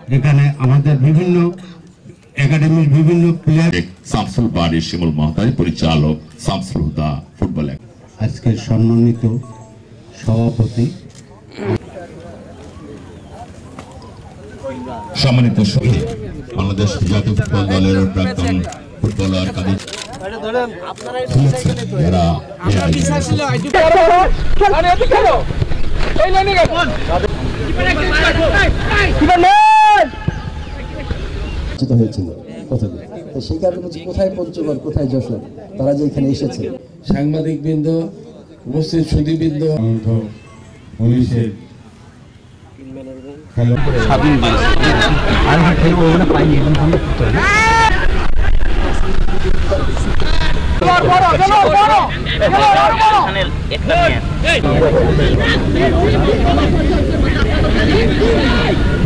এখানে আমাদের বিভিন্ন একাডেমির বিভিন্ন প্লেয়ার শামসুল বাড়ি শিমুল মহতাজ পরিচালক শামসুল হুদা ফুটবল আজকের সম্মানিত সভাপতি সম্মানিত সভাপতি বাংলাদেশ জাতীয় ফুটবল দলের প্রাক্তন ফুটবলার কাদের হয়েছিল সেই কারণে কোথায় পঞ্চগড় কোথায় যশোর তারা যে এখানে এসেছে সাংবাদিক বৃন্দ উপস্থিত সুধীবৃন্দ পুলিশের একটা